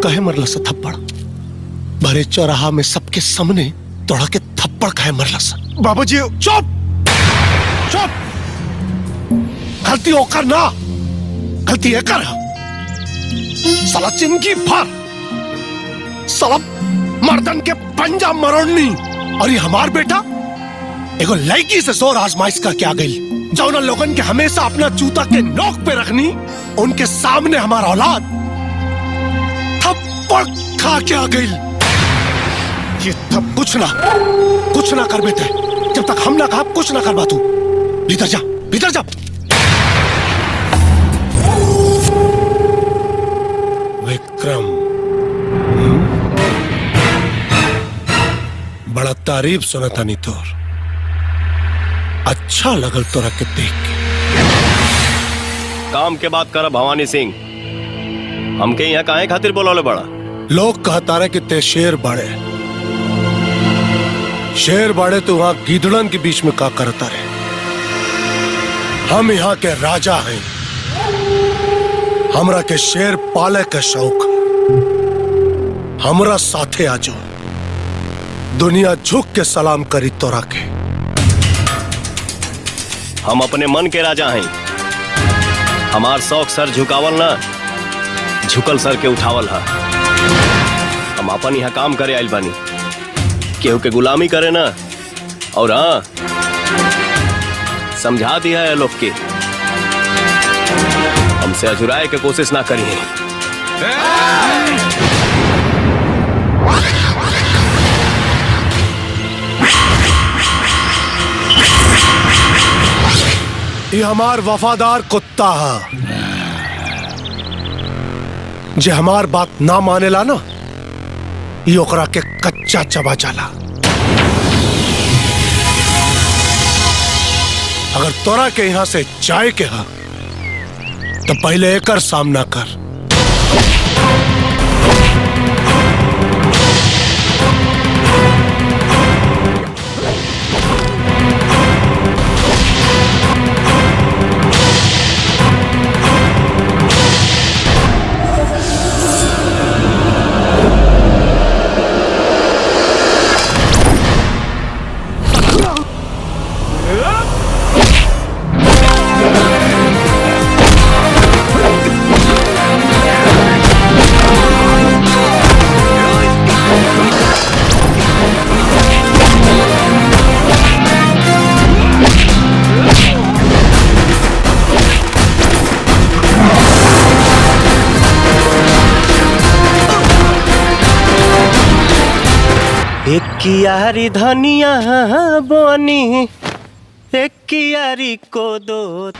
कहे मरला सा थप्पड़? भरे चौराहा में सबके सामने तोड़ा के थप्पड़ कहे मरला सा? बाबूजी चुप चुप। गलती होकर ना, गलती है कर। साला चिंकी फार, साला मर्दन के पंजा मरोड़नी। और ये हमार बेटा एगो लड़की से जोर आजमाइश करके आ गई। जौन लोगन के हमेशा अपना जूता के नोक पे रखनी, उनके सामने हमारा औलाद थप्पड़ खा के आ गई। ये तब कुछ ना कर बेटे। जब तक हम ना कहा कुछ ना कर बातू। भीतर जा, भीतर जा। विक्रम, बड़ा तारीफ सुना था नी तोर। अच्छा लगल तोरा के देख के। काम के बात कर भवानी सिंह। हमके यहाँ काहे खातिर बोलौले बड़ा? लोग कहता रहे कि ते शेर बाड़े। शेर बाड़े तो वहां गीदड़न के बीच में का करता रहे। हम यहाँ के राजा हैं। हमरा के शेर पाले के शौक। हमरा साथे आजो, दुनिया झुक के सलाम करी तोरा के। हम अपने मन के राजा हैं। हमार शौक सर झुकावल ना, झुकल सर के उठावल है। हम अपन यहाँ काम करे आइल बानी, केहू के गुलामी करे ना। और हाँ, समझा दिया है लोग के, हमसे अजुराए के कोशिश ना करी है। ये हमार वफादार कुत्ता है। जे हमार बात ना मानेला ना, ये ओकरा के कच्चा चबा जाला। अगर तोरा के यहां से जाए के हा, तो पहले एकर सामना कर। एक कियारी धनिया बनी, एक कियारी को दो।